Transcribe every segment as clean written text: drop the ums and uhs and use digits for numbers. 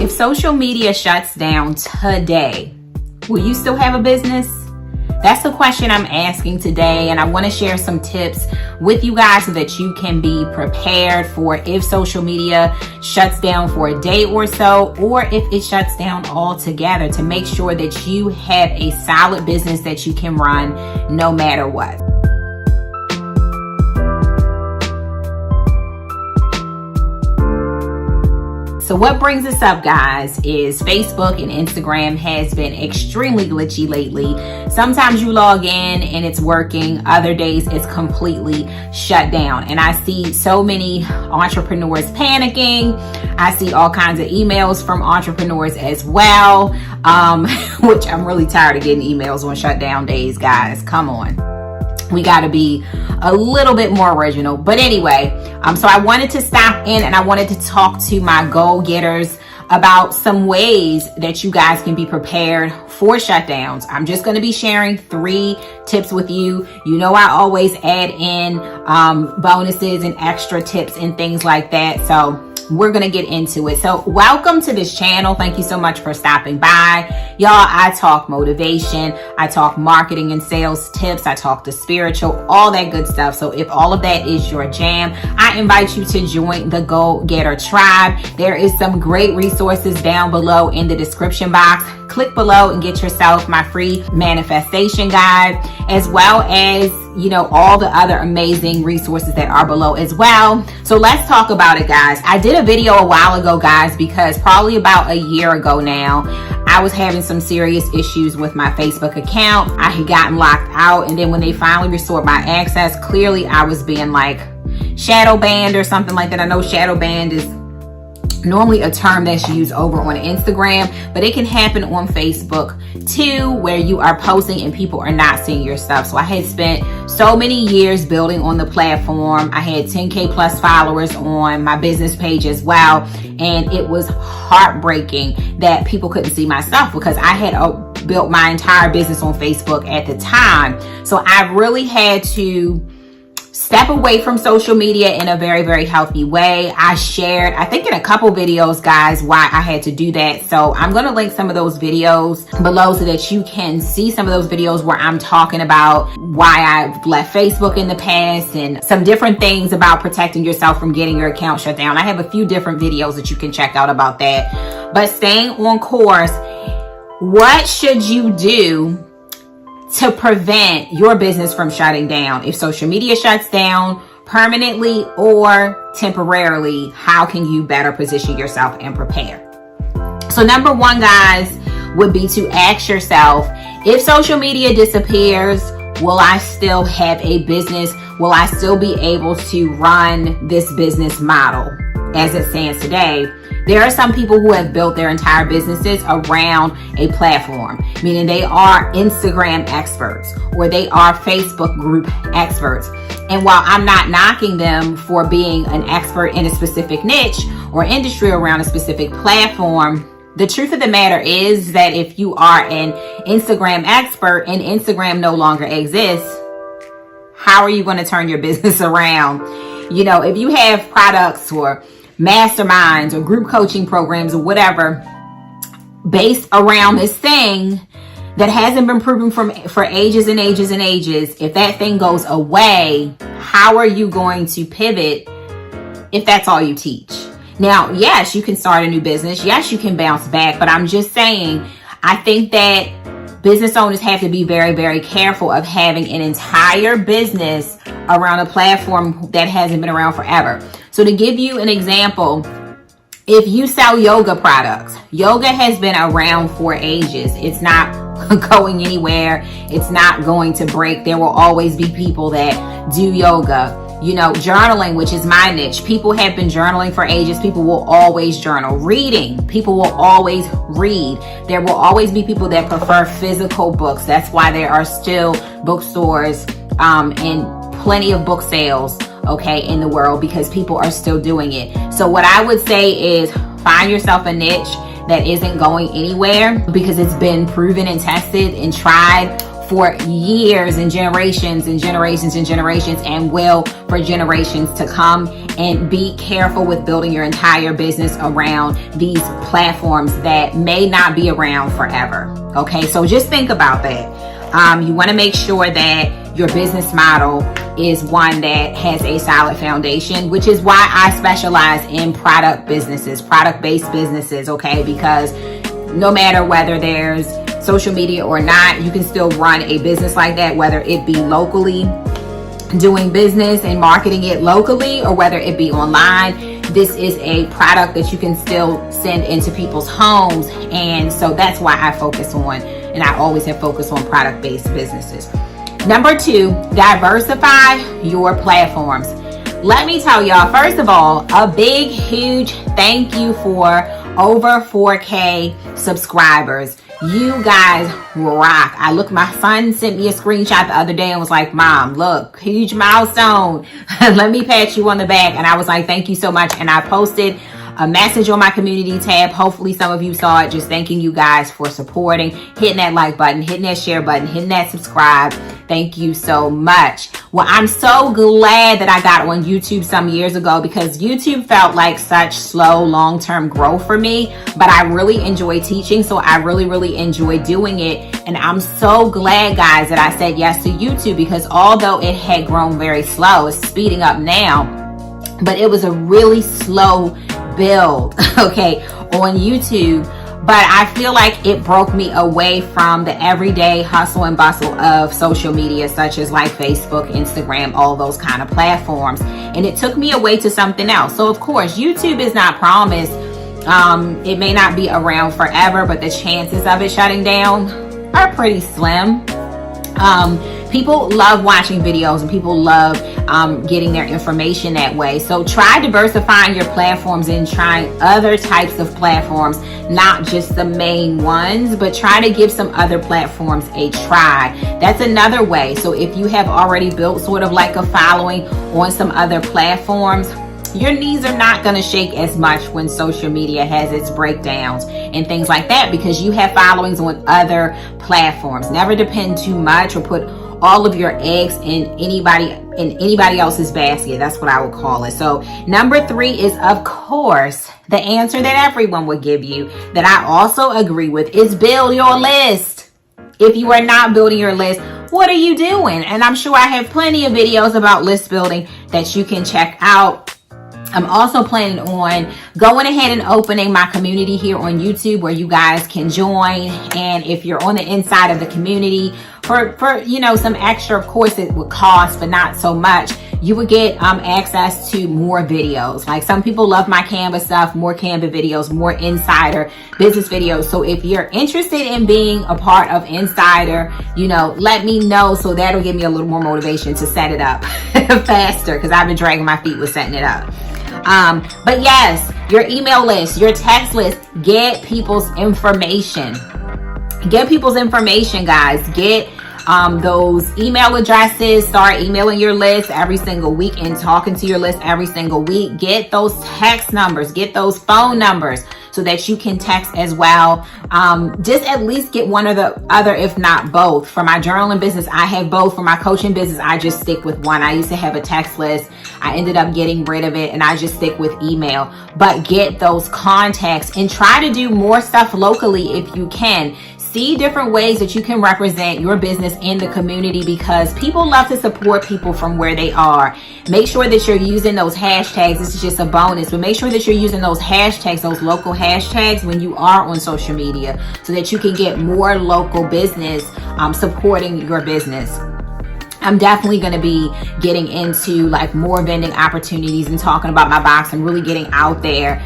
if social media shuts down today, will you still have a business? That's the question I'm asking today, and I want to share some tips with you guys so that you can be prepared for if social media shuts down for a day or so, or if it shuts down altogether, to make sure that you have a solid business that you can run no matter what. So what brings us up, guys, is Facebook and Instagram has been extremely glitchy lately. Sometimes you log in and it's working. Other days it's completely shut down. And I see so many entrepreneurs panicking. I see all kinds of emails from entrepreneurs as well, which I'm really tired of getting emails on shutdown days, guys. Come on. We got to be a little bit more original. But anyway, so I wanted to stop in and I wanted to talk to my goal getters about some ways that you guys can be prepared for shutdowns. I'm just going to be sharing 3 tips with you. You know, I always add in bonuses and extra tips and things like that. So we're going to get into it. So welcome to this channel. Thank you so much for stopping by. Y'all, I talk motivation. I talk marketing and sales tips. I talk the spiritual, all that good stuff. So if all of that is your jam, I invite you to join the Go Getter Tribe. There is some great resources down below in the description box. Click below and get yourself my free manifestation guide, as well as, you know, all the other amazing resources that are below as well. So let's talk about it, guys. I did a video a while ago, guys, because probably about a year ago now, I was having some serious issues with my Facebook account. I had gotten locked out, and then when they finally restored my access, clearly I was being like shadow banned or something like that. I know shadow banned is normally a term that's used over on Instagram, but it can happen on Facebook too, where you are posting and people are not seeing your stuff. So I had spent so many years building on the platform. I had 10K plus followers on my business page as well. And it was heartbreaking that people couldn't see my stuff because I had built my entire business on Facebook at the time. So I really had to step away from social media in a very, very healthy way. I shared, I think in a couple videos, guys, why I had to do that. So I'm going to link some of those videos below so that you can see some of those videos where I'm talking about why I've left Facebook in the past and some different things about protecting yourself from getting your account shut down. I have a few different videos that you can check out about that. But staying on course, what should you do to prevent your business from shutting down? If social media shuts down permanently or temporarily, how can you better position yourself and prepare? So number 1, guys, would be to ask yourself, if social media disappears, will I still have a business? Will I still be able to run this business model as it stands today? There are some people who have built their entire businesses around a platform, meaning they are Instagram experts or they are Facebook group experts. And while I'm not knocking them for being an expert in a specific niche or industry around a specific platform, the truth of the matter is that if you are an Instagram expert and Instagram no longer exists, how are you going to turn your business around? You know, if you have products or masterminds or group coaching programs or whatever based around this thing that hasn't been proven for ages and ages and ages, if that thing goes away, how are you going to pivot if that's all you teach? Now, yes, you can start a new business. Yes, you can bounce back, but I'm just saying, I think that business owners have to be very, very careful of having an entire business around a platform that hasn't been around forever. So to give you an example, if you sell yoga products, yoga has been around for ages. It's not going anywhere. It's not going to break. There will always be people that do yoga. You know, journaling, which is my niche. People have been journaling for ages. People will always journal. Reading, people will always read. There will always be people that prefer physical books. That's why there are still bookstores and plenty of book sales, okay, in the world, because people are still doing it. So what I would say is find yourself a niche that isn't going anywhere because it's been proven and tested and tried for years and generations and generations and generations, and will for generations to come. And be careful with building your entire business around these platforms that may not be around forever. Okay, so just think about that. You want to make sure that your business model is one that has a solid foundation, which is why I specialize in product businesses, product-based businesses, okay? Because no matter whether there's social media or not, you can still run a business like that, whether it be locally doing business and marketing it locally, or whether it be online. This is a product that you can still send into people's homes. And so that's why I focus on, and I always have focused on product-based businesses. Number 2, diversify your platforms. Let me tell y'all, first of all, a big, huge thank you for over 4K subscribers. You guys rock. My son sent me a screenshot the other day and was like, Mom, look, huge milestone. Let me pat you on the back. And I was like, thank you so much. And I posted a message on my community tab. Hopefully some of you saw it, just thanking you guys for supporting, hitting that like button, hitting that share button, hitting that subscribe. Thank you so much. Well, I'm so glad that I got on YouTube some years ago, because YouTube felt like such slow long-term growth for me, but I really enjoy teaching. So I really enjoy doing it. And I'm so glad, guys, that I said yes to YouTube, because although it had grown very slow, it's speeding up now, but it was a really slow build, okay, on YouTube. But I feel like it broke me away from the everyday hustle and bustle of social media, such as like Facebook, Instagram, all those kind of platforms. And it took me away to something else. So of course, YouTube is not promised. It may not be around forever, but the chances of it shutting down are pretty slim. People love watching videos, and people love getting their information that way. So try diversifying your platforms and trying other types of platforms, not just the main ones, but try to give some other platforms a try. That's another way. So if you have already built sort of like a following on some other platforms, your knees are not going to shake as much when social media has its breakdowns and things like that, because you have followings on other platforms. Never depend too much or put all of your eggs in anybody else's basket. That's what I would call it. So number 3 is, of course, the answer that everyone would give you, that I also agree with, is build your list. If you are not building your list, what are you doing? And I'm sure I have plenty of videos about list building that you can check out. I'm also planning on going ahead and opening my community here on YouTube, where you guys can join. And if you're on the inside of the community, for some extra, of course it would cost, but not so much, you would get access to more videos. Like, some people love my Canva stuff, more Canva videos, more insider business videos. So if you're interested in being a part of Insider, let me know. So that'll give me a little more motivation to set it up faster, because I've been dragging my feet with setting it up. But yes, your email list, your text list, get people's information. Get people's information, guys. Get those email addresses. Start emailing your list every single week and talking to your list every single week. Get those text numbers. Get those phone numbers so that you can text as well. Just at least get one or the other, if not both. For my journaling business, I have both. For my coaching business, I just stick with one. I used to have a text list. I ended up getting rid of it, and I just stick with email. But get those contacts and try to do more stuff locally if you can. See different ways that you can represent your business in the community, because people love to support people from where they are. Make sure that you're using those hashtags. This is just a bonus, but make sure that you're using those hashtags, those local hashtags, when you are on social media, so that you can get more local business supporting your business. I'm definitely going to be getting into like more vending opportunities and talking about my box and really getting out there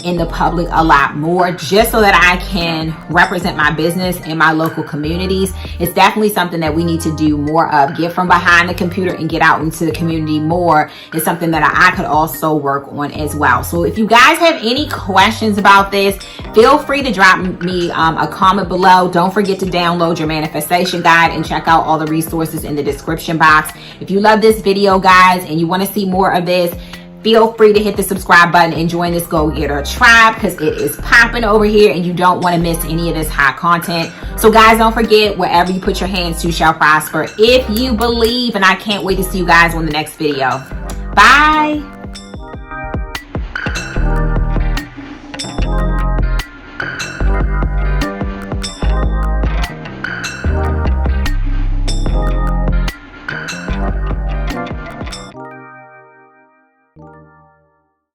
in the public a lot more, just so that I can represent my business in my local communities. It's definitely something that we need to do more of. Get from behind the computer and get out into the community more is something that I could also work on as well. So if you guys have any questions about this, feel free to drop me a comment below. Don't forget to download your manifestation guide and check out all the resources in the description box. If you love this video, guys, and you want to see more of this, feel free to hit the subscribe button and join this Go Getter tribe, because it is popping over here and you don't want to miss any of this hot content. So guys, don't forget, wherever you put your hands to shall prosper if you believe. And I can't wait to see you guys on the next video. Bye.